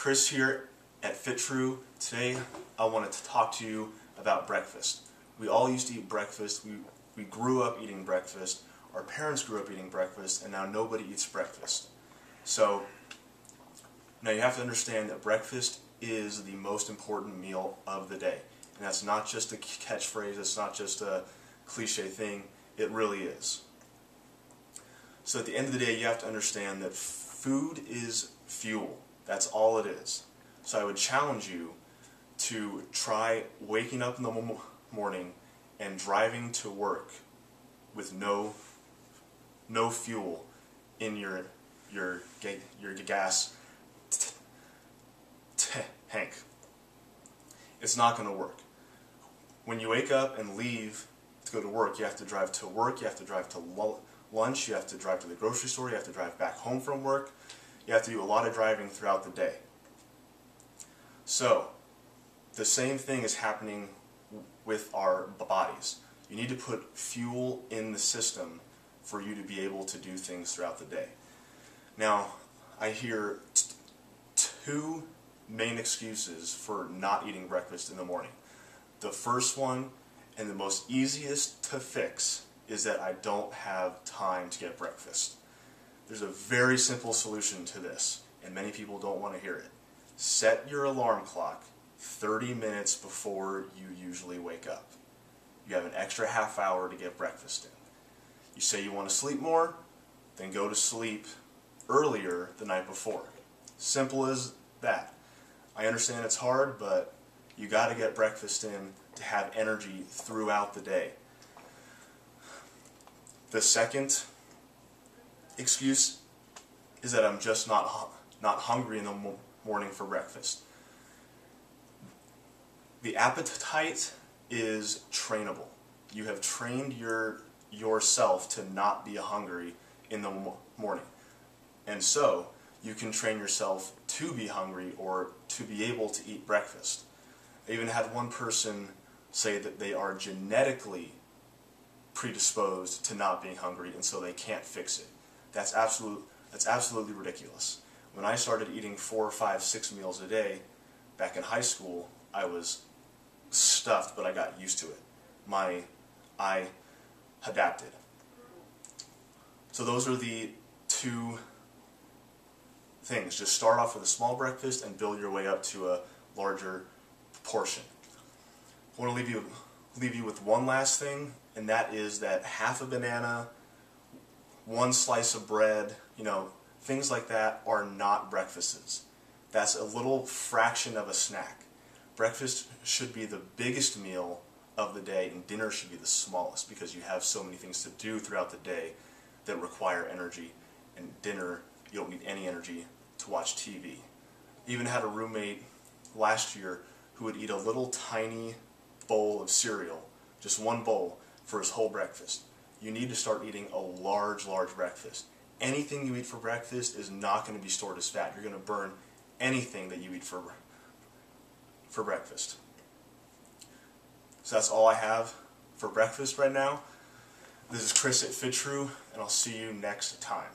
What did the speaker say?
Chris here at Fit True. Today I wanted to talk to you about breakfast. We all used to eat breakfast. We grew up eating breakfast. Our parents grew up eating breakfast, and now nobody eats breakfast. So now you have to understand that breakfast is the most important meal of the day. And that's not just a catchphrase, it's not just a cliche thing, it really is. So at the end of the day, you have to understand that food is fuel. That's all it is. So I would challenge you to try waking up in the morning and driving to work with no fuel in your gas tank. It's not going to work. When you wake up and leave to go to work, you have to drive to work, you have to drive to lunch, you have to drive to the grocery store, you have to drive back home from work. You have to do a lot of driving throughout the day. So, the same thing is happening with our bodies. You need to put fuel in the system for you to be able to do things throughout the day. Now, I hear two main excuses for not eating breakfast in the morning. The first one, and the most easiest to fix, is that I don't have time to get breakfast. There's a very simple solution to this, and many people don't want to hear it. Set your alarm clock 30 minutes before you usually wake up. You have an extra half hour to get breakfast in. You say you want to sleep more, then go to sleep earlier the night before. Simple as that. I understand it's hard, but you got to get breakfast in to have energy throughout the day. The second excuse is that I'm just not hungry in the morning for breakfast. The appetite is trainable. You have trained yourself to not be hungry in the morning. And so, you can train yourself to be hungry or to be able to eat breakfast. I even had one person say that they are genetically predisposed to not being hungry, and so they can't fix it. That's absolutely ridiculous. When I started eating 4, 5, 6 meals a day back in high school, I was stuffed, but I got used to it. I adapted. So those are the two things. Just start off with a small breakfast and build your way up to a larger portion. I want to leave you with one last thing, and that is that half a banana, one slice of bread, things like that are not breakfasts. That's a little fraction of a snack. Breakfast should be the biggest meal of the day, and dinner should be the smallest, because you have so many things to do throughout the day that require energy. And dinner, you don't need any energy to watch TV. I even had a roommate last year who would eat a little tiny bowl of cereal, just one bowl, for his whole breakfast. You need to start eating a large breakfast. Anything you eat for breakfast is not going to be stored as fat. You're going to burn anything that you eat for breakfast. So that's all I have for breakfast right now. This is Chris at Fit True, and I'll see you next time.